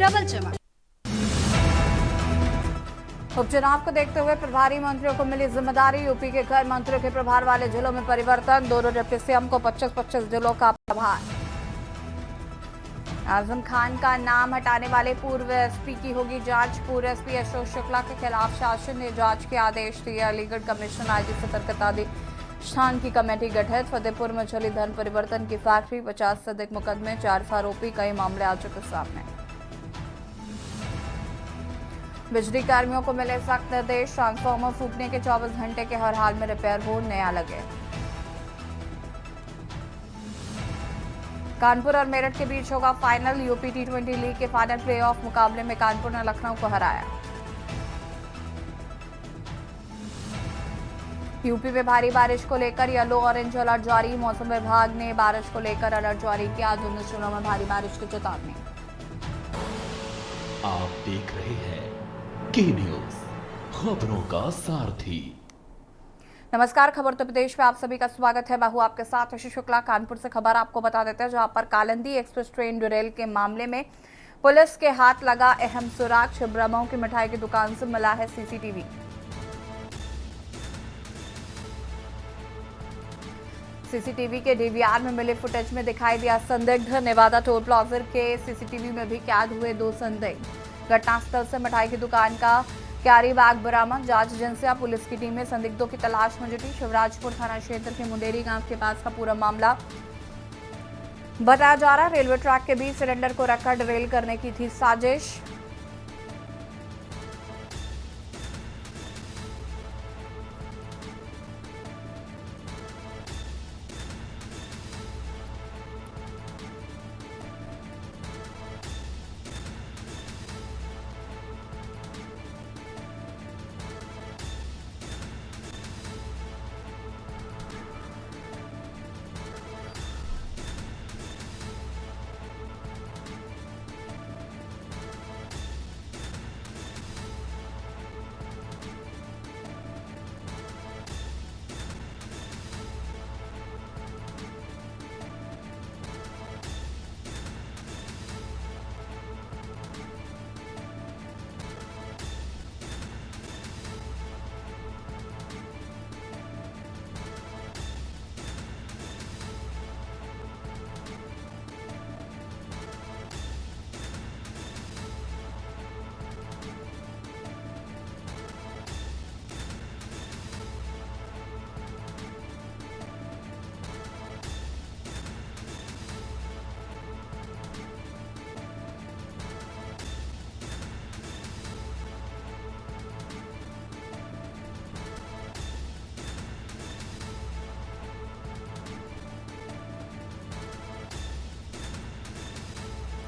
Double चमक। उपचुनाव को देखते हुए प्रभारी मंत्रियों को मिली जिम्मेदारी। यूपी के गैर मंत्रियों के प्रभार वाले जिलों में परिवर्तन। दोनों डिप्टी सीएम को 25-25 जिलों का प्रभार। आजम खान का नाम हटाने वाले पूर्व एसपी की होगी जांच। पूर्व एसपी अशोक शुक्ला के खिलाफ शासन ने जांच के आदेश दिए। अलीगढ़ कमिश्नर आईजी सतर्कता अधिष्ठान की कमेटी गठित। फतेहपुर में चली धन परिवर्तन की फैक्ट्री। 50 से अधिक मुकदमे, 4 आरोपी, कई मामले आ चुके सामने। बिजली कर्मियों को मिले सख्त निर्देश। ट्रांसफार्मर फूकने के 24 घंटे के हर हाल में रिपेयर हो, नया लगे। कानपुर और मेरठ के बीच होगा फाइनल। यूपी T20 लीग के फाइनल प्लेऑफ मुकाबले में कानपुर ने लखनऊ को हराया। यूपी में भारी बारिश को लेकर येलो ऑरेंज अलर्ट जारी। मौसम विभाग ने बारिश को लेकर अलर्ट जारी किया। 19 जिलों में भारी बारिश की चेतावनी। आप देख रहे हैं के न्यूज, खबरों का सारथी। नमस्कार, खबर उत्तर प्रदेश में आप सभी का स्वागत है। मैं हूं आपके साथ आशीष शुक्ला। कानपुर से खबर आपको बता देते हैं, जहां पर कालिंदी एक्सप्रेस ट्रेन डिरेल के मामले में पुलिस के हाथ लगा अहम सुराग। छिबरामऊ की मिठाई की दुकान से मिला है सीसीटीवी। सीसीटीवी के डीवीआर में मिले फुटेज में दिखाई दिया संदिग्ध। नेवादा टोल प्लाजा के सीसीटीवी में भी कैद हुए 2 संदिग्ध। घटनास्थल से मिठाई की दुकान का कैरी बैग बरामद। जांच एजेंसियां पुलिस की टीमें संदिग्धों की तलाश में जुटी। शिवराजपुर थाना क्षेत्र के मुंडेरी गांव के पास का पूरा मामला बताया जा रहा है। रेलवे ट्रैक के बीच सिलेंडर को रखकर डिरेल करने की थी साजिश।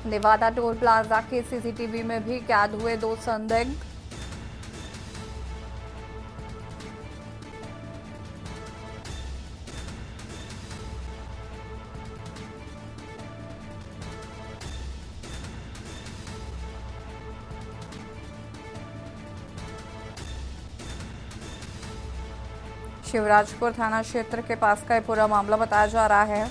नेवादा टोल प्लाजा के सीसीटीवी में भी कैद हुए 2 संदिग्ध। शिवराजपुर थाना क्षेत्र के पास का ये पूरा मामला बताया जा रहा है।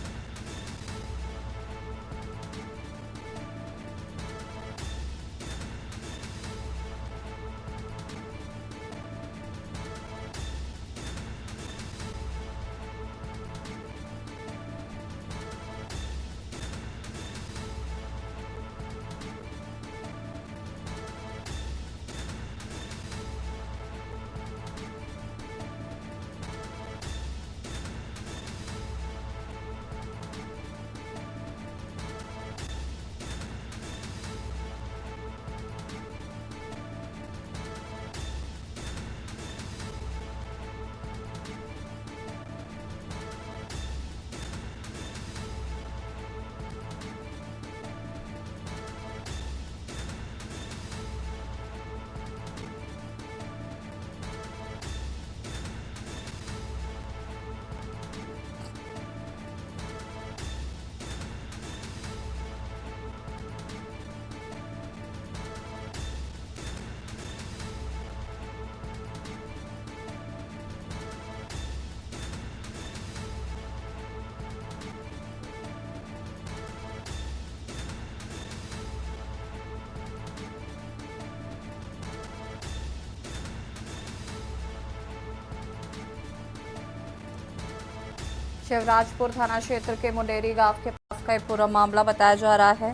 शिवराजपुर थाना क्षेत्र के मुंडेरी गांव के पास का ये पूरा मामला बताया जा रहा है।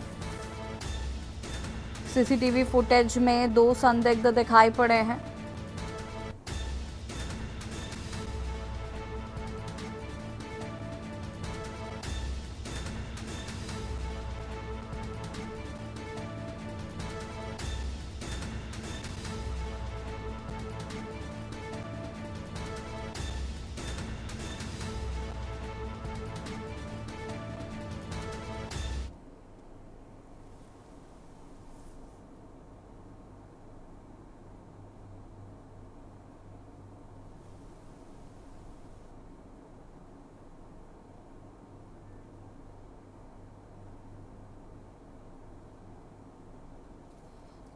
सीसीटीवी फुटेज में 2 संदिग्ध दिखाई पड़े हैं।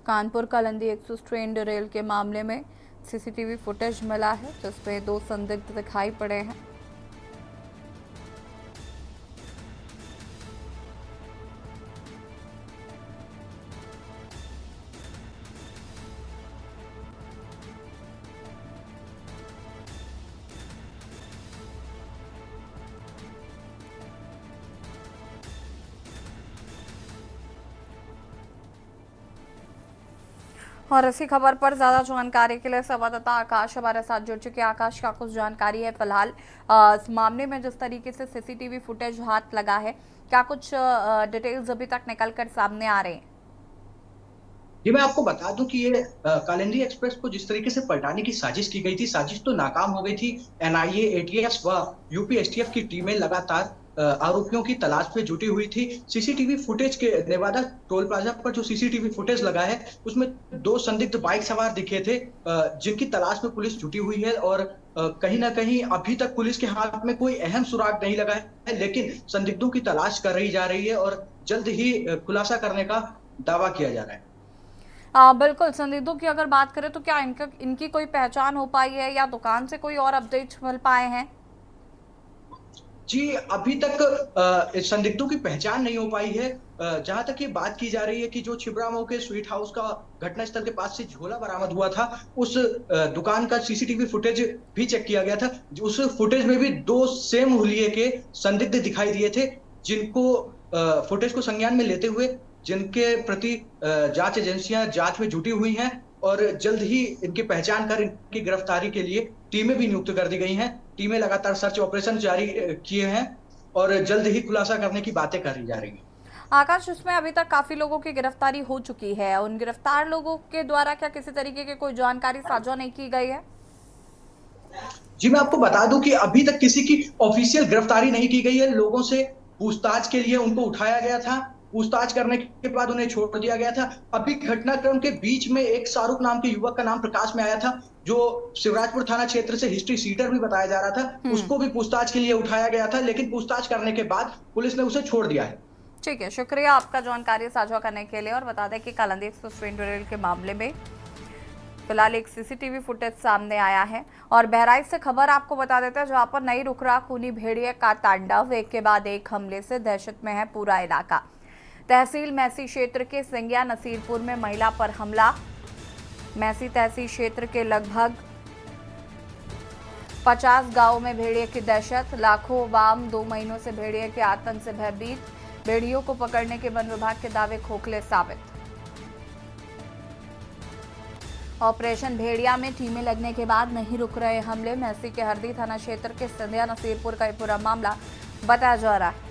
Kanpur Kalindi express train derail के मामले में सीसीटीवी फुटेज मिला है जिसमें 2 संदिग्ध दिखाई पड़े हैं। और इसी खबर पर ज्यादा जानकारी के लिए संवाददाता आकाश हमारे साथ जुड़ चुके हैं। आकाश, का कुछ जानकारी है फिलहाल इस मामले में जिस तरीके से सीसीटीवी फुटेज हाथ लगा है, क्या कुछ डिटेल्स अभी तक निकल कर सामने आ रहे हैं? जी मैं आपको बता दूं कि ये कालिंदी एक्सप्रेस को जिस तरीके से पलटाने की साजिश की गई थी, साजिश तो नाकाम हो गई थी। एनआईए, एटीएस व यूपी एसटीएफ की टीमें लगातार आरोपियों की तलाश में जुटी हुई थी। सीसीटीवी फुटेज के नेवादा टोल प्लाजा पर जो सीसीटीवी फुटेज लगा है उसमें 2 संदिग्ध बाइक सवार दिखे थे जिनकी तलाश में पुलिस जुटी हुई है। और कहीं ना कहीं अभी तक पुलिस के हाथ में कोई अहम सुराग नहीं लगा है, लेकिन संदिग्धों की तलाश कर रही जा रही है और जल्द ही खुलासा करने का दावा किया जा रहा है। बिल्कुल, संदिग्धों की अगर बात करें तो क्या इनकी कोई पहचान हो पाई है या दुकान से कोई और अपडेट मिल पाए हैं? जी अभी तक संदिग्धों की पहचान नहीं हो पाई है। जहां तक ये बात की जा रही है कि जो छिबरामऊ के स्वीट हाउस का घटनास्थल के पास से झोला बरामद हुआ था, उस दुकान का सीसीटीवी फुटेज भी चेक किया गया था। उस फुटेज में भी 2 सेम हुलिये के संदिग्ध दिखाई दिए थे, जिनको फुटेज को संज्ञान में लेते हुए जिनके प्रति जांच एजेंसियां जांच में जुटी हुई हैं और जल्द ही इनकी पहचान कर इनकी गिरफ्तारी के लिए टीमें भी नियुक्त कर दी गई हैं। टीमें लगातार सर्च ऑपरेशन जारी किए हैं और जल्द ही खुलासा करने की बातें करी जा रही हैं। आकाश, इसमें अभी तक काफी लोगों की गिरफ्तारी हो चुकी है। उन गिरफ्तार लोगों के द्वारा क्या किसी तरीके की कोई जानकारी साझा नहीं की गई है? जी मैं आपको बता दूं कि अभी तक किसी की ऑफिशियल गिरफ्तारी नहीं की गई है। लोगों से पूछताछ के लिए उनको उठाया गया था, पूछताछ करने के बाद उन्हें छोड़ दिया गया था। अभी घटनाक्रम के बीच में एक शाहरुख नाम के युवक का नाम प्रकाश में आया था, जो शिवराजपुर थाना क्षेत्र से हिस्ट्री सीटर भी बताया जा रहा था। उसको भी पूछताछ के लिए उठाया गया था, लेकिन पूछताछ करने के बाद पुलिस ने उसे छोड़ दिया है। ठीक है, शुक्रिया आपका जानकारी साझा करने के लिए। और बता दें कि कालिंदी एक्सप्रेस ट्रेन डिरेल के मामले में फिलहाल एक सीसीटीवी फुटेज सामने आया है। और बहराइच से खबर आपको बता देते हैं, जहां पर नई रुकरा खूनी भेड़िए का तांडव, एक के बाद एक हमले से दहशत में है पूरा इलाका। तहसील मैसी क्षेत्र के सिंगिया नसीरपुर में महिला पर हमला। मैसी तहसील क्षेत्र के लगभग 50 गांवों में भेड़िए की दहशत। लाखों वाम 2 महीनों से भेड़िए के आतंक से भयभीत। भेड़ियों को पकड़ने के वन विभाग के दावे खोखले साबित। ऑपरेशन भेड़िया में टीमें लगने के बाद नहीं रुक रहे हमले। मैसी के हरदी थाना क्षेत्र के सिंधिया नसीरपुर का ये पूरा मामला बताया जा रहा है।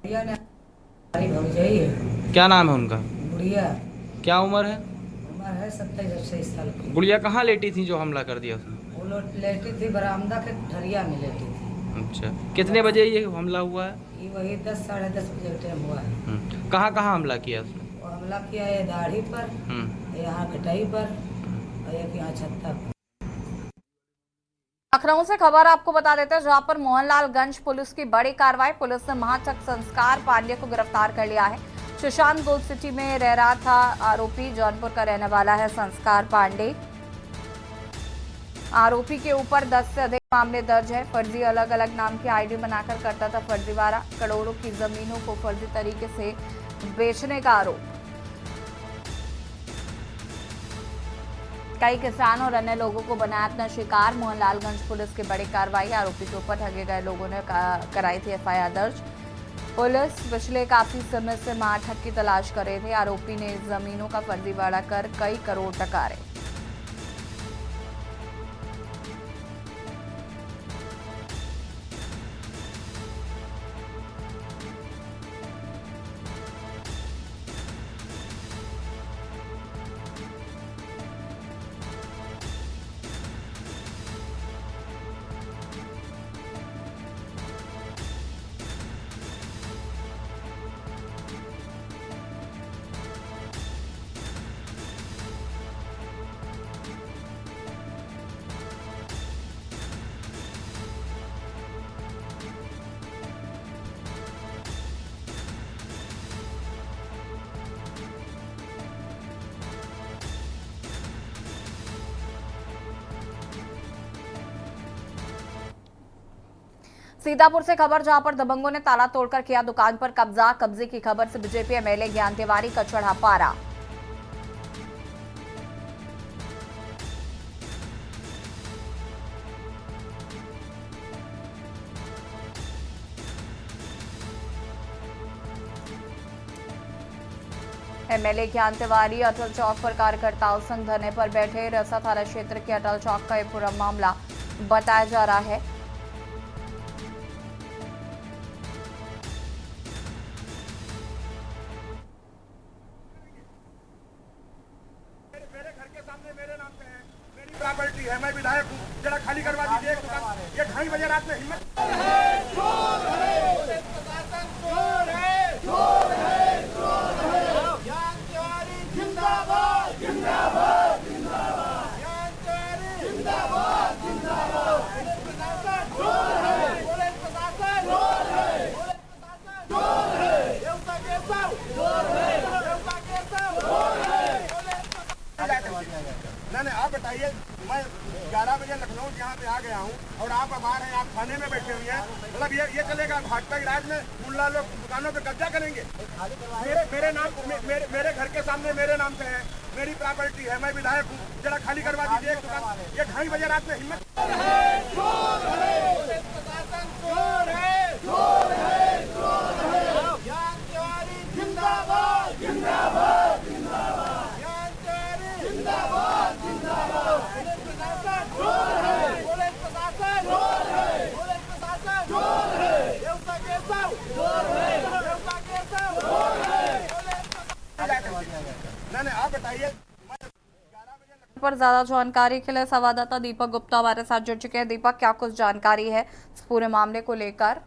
भैया ने हमारी भौजाई है। क्या नाम है उनका? गुड़िया। क्या उम्र है? उम्र है 27-28 साल की। गुड़िया कहाँ लेटी थी जो हमला कर दिया उसने? वो लोग लेटी थी बरामदा के ठरिया में लेटी थी। अच्छा, कितने बजे ये हमला हुआ है? ये वही 10 साढ़े 10 बजे टाइम हुआ है। कहाँ कहाँ हमला किया उसने? वो हमला किया है दाढ़ी पर, यहाँ कटाई पर और एक यहाँ छत्ता पर। लखनऊ से खबर आपको बता देते हैं, जहां पर मोहनलालगंज पुलिस की बड़ी कार्रवाई। पुलिस ने महाचक संस्कार पांडे को गिरफ्तार कर लिया है। सुशांत गोल्ड सिटी में रह रहा था आरोपी। जौनपुर का रहने वाला है संस्कार पांडे। आरोपी के ऊपर 10 से अधिक मामले दर्ज है। फर्जी अलग अलग नाम की आईडी बनाकर करता था फर्जीवाड़ा। करोड़ों की जमीनों को फर्जी तरीके से बेचने का आरोप। कई किसान और अन्य लोगों को बनाया अपना शिकार। मोहनलालगंज पुलिस की बड़ी कार्रवाई। आरोपी के ऊपर ठगे गए लोगों ने कराई थी एफआईआर दर्ज। पुलिस पिछले काफी समय से मारठग की तलाश कर रही थी। आरोपी ने जमीनों का फर्जीवाड़ा कर कई करोड़ टकारे। सीतापुर से खबर, जहां पर दबंगों ने ताला तोड़कर किया दुकान पर कब्जा। कब्जे की खबर से बीजेपी एमएलए ज्ञान तिवारी का चढ़ा पारा। एमएलए ज्ञान तिवारी अटल चौक पर कार्यकर्ताओं संग धरने पर बैठे। रसा थाना क्षेत्र के अटल चौक का यह पूरा मामला बताया जा रहा है। प्रॉपर्टी है, मैं विधायक हूँ, जरा खाली करवा दीजिए एक दुकान। ये 2:30 बजे रात में हिम्मत नहीं, आप बताइए, मैं 11 बजे लखनऊ यहाँ पे आ गया हूँ और आप बाहर हैं, आप थाने में बैठे हुए हैं। मतलब ये चलेगा? भाजपा के राज में मुल्ला लोग दुकानों पे कब्जा करेंगे। मेरे नाम मेरे घर के सामने मेरे नाम पे है, मेरी प्रॉपर्टी है, मैं विधायक हूँ, जरा खाली करवा दीजिए एक दुकान। ये 2:30 बजे रात में हिम्मत नहीं, आप बताइए। पर ज्यादा जानकारी के लिए संवाददाता दीपक गुप्ता हमारे साथ जुड़ चुके हैं। दीपक, क्या कुछ जानकारी है इस पूरे मामले को लेकर?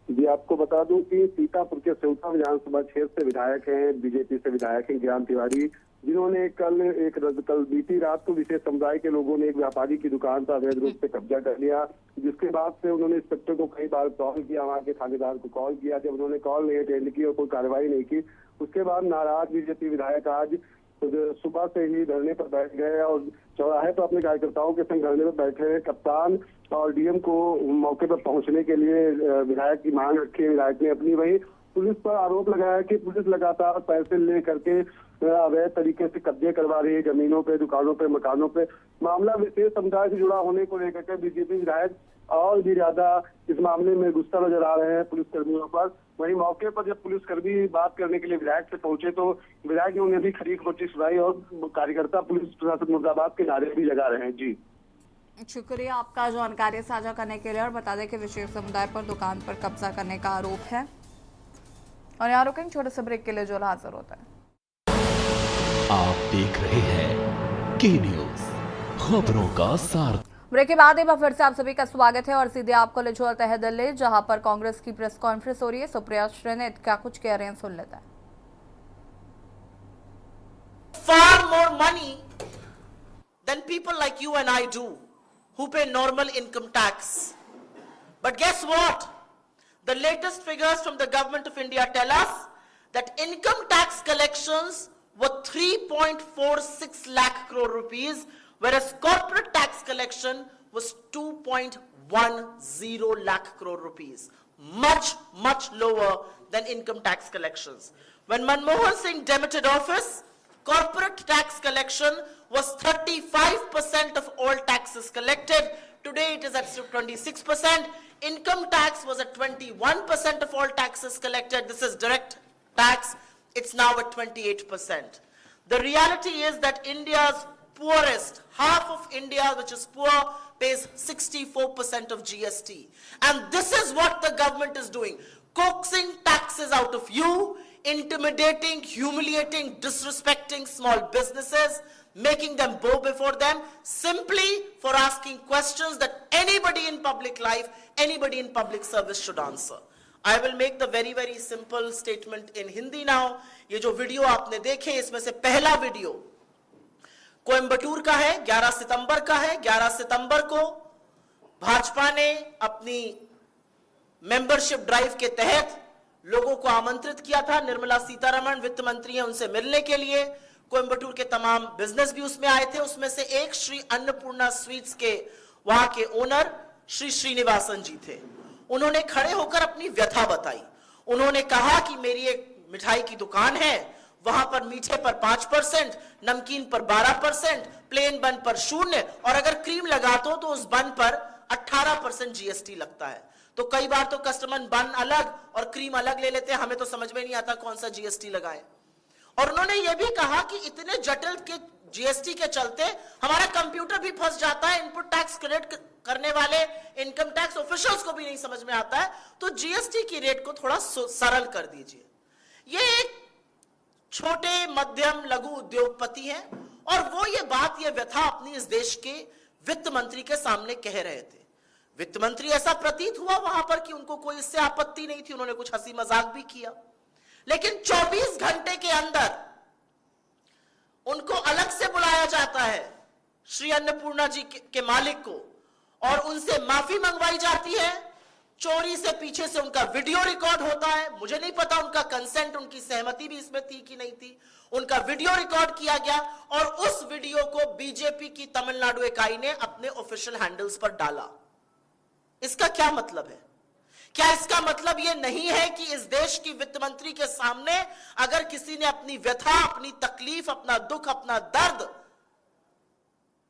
जी, आपको बता दूं कि सीतापुर के सेवता विधानसभा क्षेत्र से विधायक हैं, बीजेपी से विधायक हैं ज्ञान तिवारी, जिन्होंने कल बीती रात को विशेष समुदाय के लोगों ने एक व्यापारी की दुकान पर अवैध रूप से कब्जा कर लिया। जिसके बाद से उन्होंने इंस्पेक्टर को कई बार कॉल किया, वहाँ के थानेदार को कॉल किया। जब उन्होंने कॉल नहीं अटेंड की और कोई कार्रवाई नहीं की, उसके बाद नाराज बीजेपी विधायक आज सुबह से ही धरने पर बैठ गए और चौराहे पर अपने कार्यकर्ताओं के संग धरने पर बैठे हैं। कप्तान और डीएम को मौके पर पहुंचने के लिए विधायक की मांग रखी है विधायक ने अपनी। वही पुलिस पर आरोप लगाया कि पुलिस लगातार पैसे ले करके अवैध तरीके से कब्जे करवा रही है जमीनों पे, दुकानों पे, मकानों पे। मामला विशेष समुदाय से जुड़ा होने को लेकर के बीजेपी विधायक और भी ज्यादा इस मामले में गुस्सा नजर आ रहे हैं पुलिस कर्मियों पर। वहीं मौके पर जब पुलिसकर्मी बात करने के लिए विधायक से पहुंचे तो विधायक ने उन्हें भी खरी खोटी सुनाई और कार्यकर्ता पुलिस प्रशासन मुर्दाबाद के नारे भी लगा रहे हैं। जी, शुक्रिया आपका जानकारी साझा करने के लिए। और बता दें कि विशेष समुदाय पर दुकान पर कब्जा करने का आरोप है। और यहाँ रुकेंगे छोटे से ब्रेक के लिए, जो हाजिर होता है। आप देख रहे हैं के न्यूज, खबरों का सार। ब्रेक के बाद एक बार फिर से आप सभी का स्वागत है और सीधे आपको ले चलते हैं दिल्ली, जहां पर कांग्रेस की प्रेस कॉन्फ्रेंस हो रही है। सुप्रिया श्रीनेत क्या कुछ कह रहे हैं, सुन लेते हैं। Far more money than people like you and I do, who pay normal income tax. But guess what? The latest figures from the government of India tell us that income tax collections were 3.46 lakh crore rupees whereas corporate tax collection was 2.10 lakh crore rupees, much lower than income tax collections. When Manmohan Singh demitted office, corporate tax collection was 35% of all taxes collected. Today it is at 26%. Income tax was at 21% of all taxes collected. This is direct tax. It's now at 28%. The reality is that India's poorest, half of India which is poor, pays 64% of GST. And this is what the government is doing. Coaxing taxes out of you, intimidating, humiliating, disrespecting small businesses, making them bow before them, simply for asking questions that anybody in public life, anybody in public service should answer. I will make the very, very simple statement in Hindi now. ये जो video आपने देखे, इसमें से पहला video Coimbatore का है, 11 सितंबर का है। 11 सितंबर को भाजपा ने अपनी मेंबरशिप ड्राइव के तहत लोगों को आमंत्रित किया था। निर्मला सीतारमण वित्त मंत्री हैं, उनसे मिलने के लिए। कोयम्बटूर के तमाम बिजनेस भी उसमें आए थे। उसमें से एक श्री अन्नपूर्णा स्वीट्स के वहां के ओनर श्री श्रीनिवासन जी थे। उन्होंने खड़े होकर अपनी व्यथा बताई। उन्होंने कहा कि मेरी एक मिठाई की दुकान है, वहां पर मीठे पर 5%, नमकीन पर 12%, प्लेन बन पर 0, और अगर क्रीम लगा दो तो उस बन पर 18% जीएसटी लगता है। तो कई बार तो कस्टमर बन अलग और क्रीम अलग ले लेते हैं, हमें तो समझ में नहीं आता कौन सा जीएसटी लगाए। और उन्होंने यह भी कहा कि इतने जटिल के जीएसटी के चलते हमारा कंप्यूटर भी फंस जाता है, इनपुट टैक्स क्रेडिट करने वाले इनकम टैक्स ऑफिशियल्स को भी नहीं समझ में आता है, तो जीएसटी की रेट को थोड़ा सरल कर दीजिए। ये एक छोटे मध्यम लघु उद्योगपति हैं और वो ये बात, ये व्यथा अपनी इस देश के वित्त मंत्री के सामने कह रहे थे। वित्त मंत्री, ऐसा प्रतीत हुआ वहां पर कि उनको कोई इससे आपत्ति नहीं थी, उन्होंने कुछ हंसी मजाक भी किया, लेकिन 24 घंटे के अंदर उनको अलग से बुलाया जाता है श्री अन्नपूर्णा जी के मालिक को, और उनसे माफी मंगवाई जाती है। चोरी से पीछे से उनका वीडियो रिकॉर्ड होता है। मुझे नहीं पता उनका कंसेंट, उनकी सहमति भी इसमें थी कि नहीं थी। उनका वीडियो रिकॉर्ड किया गया और उस वीडियो को बीजेपी की तमिलनाडु इकाई ने अपने ऑफिशियल हैंडल्स पर डाला। इसका क्या मतलब है? क्या इसका मतलब यह नहीं है कि इस देश की वित्त मंत्री के सामने अगर किसी ने अपनी व्यथा, अपनी तकलीफ, अपना दुख, अपना दर्द,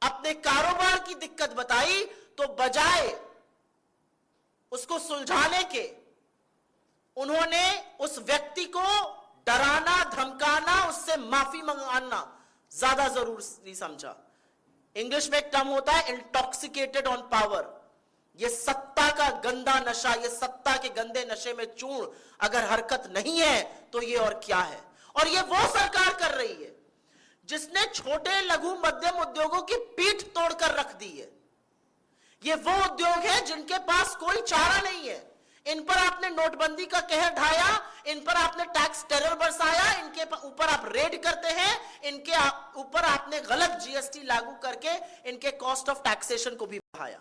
अपने कारोबार की दिक्कत बताई, तो बजाय उसको सुलझाने के उन्होंने उस व्यक्ति को डराना, धमकाना, उससे माफी मंगाना ज्यादा जरूरी समझा। इंग्लिश में एक टर्म होता है इंटॉक्सिकेटेड ऑन पावर। ये सत्ता का गंदा नशा, ये सत्ता के गंदे नशे में चूर्ण अगर हरकत नहीं है तो ये और क्या है। और ये वो सरकार कर रही है जिसने छोटे लघु मध्यम उद्योगों की पीठ तोड़कर रख दी है। ये वो उद्योग है जिनके पास कोई चारा नहीं है। इन पर आपने नोटबंदी का कहर ढाया, इन पर आपने टैक्स टेरर बरसाया, इनके ऊपर आप रेड करते हैं, इनके ऊपर आपने गलत जीएसटी लागू करके इनके कॉस्ट ऑफ टैक्सेशन को भी बढ़ाया।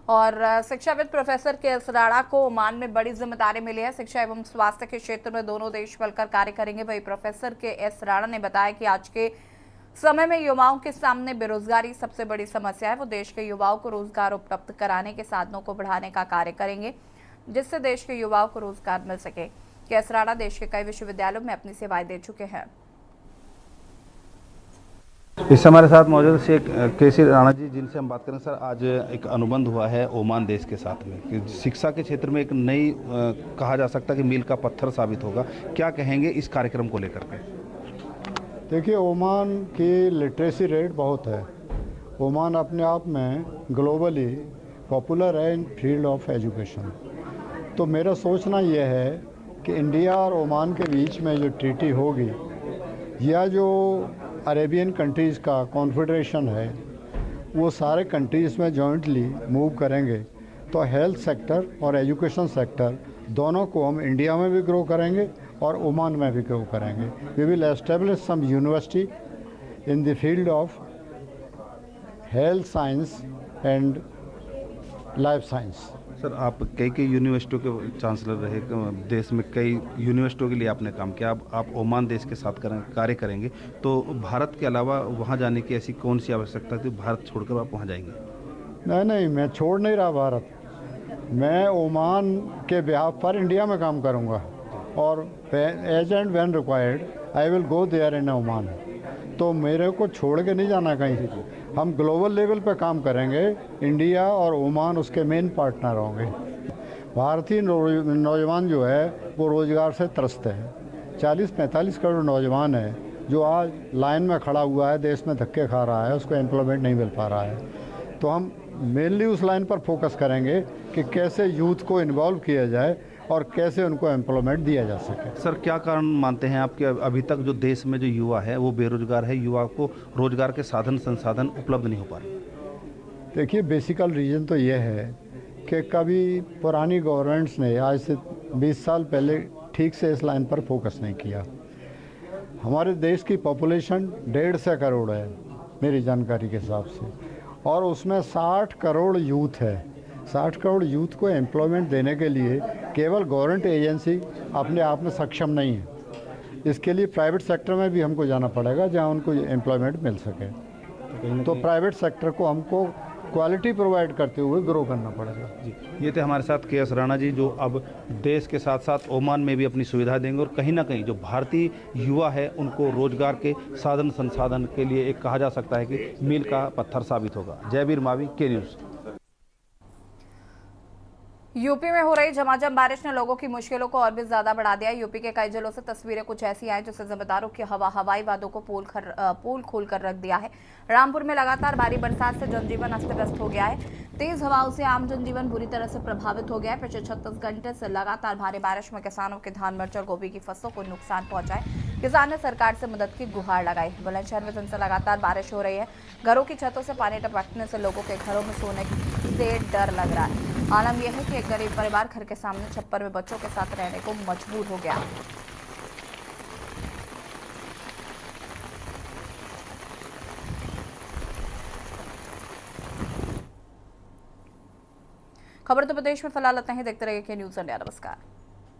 और शिक्षाविद प्रोफेसर के.एस. राणा को ओमान में बड़ी जिम्मेदारी मिली है। शिक्षा एवं स्वास्थ्य के क्षेत्र में दोनों देश मिलकर कार्य करेंगे। वही प्रोफेसर के.एस. राणा ने बताया कि आज के समय में युवाओं के सामने बेरोजगारी सबसे बड़ी समस्या है। वो देश के युवाओं को रोजगार उपलब्ध कराने के साधनों को बढ़ाने का कार्य करेंगे, जिससे देश के युवाओं को रोजगार मिल सके। के.एस. राणा देश के कई विश्वविद्यालयों में अपनी सेवाएं दे चुके हैं। इस हमारे साथ मौजूद श्री के.सी. राणा जी, जिनसे हम बात करें। सर, आज एक अनुबंध हुआ है ओमान देश के साथ में कि शिक्षा के क्षेत्र में एक नई कहा जा सकता है कि मील का पत्थर साबित होगा। क्या कहेंगे इस कार्यक्रम को लेकर के? देखिए, ओमान की लिटरेसी रेट बहुत है। ओमान अपने आप में ग्लोबली पॉपुलर है इन फील्ड ऑफ एजुकेशन। तो मेरा सोचना यह है कि इंडिया और ओमान के बीच में जो ट्रीटी होगी, या जो अरेबियन कंट्रीज़ का कॉन्फेडरेशन है, वो सारे कंट्रीज़ में जॉइंटली मूव करेंगे तो हेल्थ सेक्टर और एजुकेशन सेक्टर दोनों को हम इंडिया में भी ग्रो करेंगे और ओमान में भी ग्रो करेंगे। We will establish some university in the field of health science and life science. Sir आप कई यूनिवर्सिटियों के चांसलर रहे, देश में कई यूनिवर्सिटियों के लिए आपने काम किया। अब आप ओमान देश के साथ कार्य करेंगे, तो भारत के अलावा वहाँ जाने की ऐसी कौन सी आवश्यकता थी, भारत छोड़कर आप वहाँ जाएंगे? नहीं, मैं छोड़ नहीं रहा भारत। मैं ओमान के बिहाफ पर इंडिया में काम करूँगा और as and when required I will go there in Oman. तो मेरे को छोड़ के नहीं जाना कहीं। हम ग्लोबल लेवल पे काम करेंगे, इंडिया और ओमान उसके मेन पार्टनर होंगे। भारतीय नौजवान जो है वो रोज़गार से त्रस्त है। 40-45 करोड़ नौजवान है जो आज लाइन में खड़ा हुआ है, देश में धक्के खा रहा है, उसको एम्प्लॉयमेंट नहीं मिल पा रहा है। तो हम मेनली उस लाइन पर फोकस करेंगे कि कैसे यूथ को इन्वॉल्व किया जाए और कैसे उनको एम्प्लॉयमेंट दिया जा सके। सर क्या कारण मानते हैं आप कि अभी तक जो देश में जो युवा है वो बेरोजगार है, युवा को रोजगार के साधन संसाधन उपलब्ध नहीं हो पा रहे? देखिए, बेसिकल रीज़न तो ये है कि कभी पुरानी गवर्नमेंट्स ने आज से 20 साल पहले ठीक से इस लाइन पर फोकस नहीं किया। हमारे देश की पॉपुलेशन 150 करोड़ है मेरी जानकारी के हिसाब से, और उसमें 60 करोड़ यूथ है। 60 करोड़ यूथ को एम्प्लॉयमेंट देने के लिए केवल गवर्नमेंट एजेंसी अपने आप में सक्षम नहीं है। इसके लिए प्राइवेट सेक्टर में भी हमको जाना पड़ेगा जहां उनको एम्प्लॉयमेंट मिल सके। तो प्राइवेट सेक्टर को हमको क्वालिटी प्रोवाइड करते हुए ग्रो करना पड़ेगा। जी, ये थे हमारे साथ के.एस. राणा जी, जो अब देश के साथ साथ ओमान में भी अपनी सुविधा देंगे और कहीं ना कहीं जो भारतीय युवा है उनको रोजगार के साधन संसाधन के लिए एक कहा जा सकता है कि मील का पत्थर साबित होगा। जयवीर मावी, के न्यूज़। यूपी में हो रही झमाझम बारिश ने लोगों की मुश्किलों को और भी ज्यादा बढ़ा दिया। यूपी के कई जिलों से तस्वीरें कुछ ऐसी आई जिससे जमींदारों की हवाई वादों को पोल खोल कर रख दिया है। रामपुर में लगातार भारी बरसात से जनजीवन अस्त व्यस्त हो गया है। तेज हवाओं से आम जनजीवन बुरी तरह से प्रभावित हो गया है। पिछले 36 घंटे से लगातार भारी बारिश में किसानों के धान, मिर्च और गोभी की फसलों को नुकसान पहुंचा है। किसान ने सरकार से मदद की गुहार लगाई। बुलंदशहर में दिन से लगातार बारिश हो रही है। घरों की छतों से पानी टपकने से लोगों के घरों में सोने से डर लग रहा है। आलम यह है कि एक गरीब परिवार घर के सामने छप्पर में बच्चों के साथ रहने को मजबूर हो गया। खबर उत्तर प्रदेश में फिलहाल इतना ही। देखते रहिए के न्यूज़ इंडिया। नमस्कार।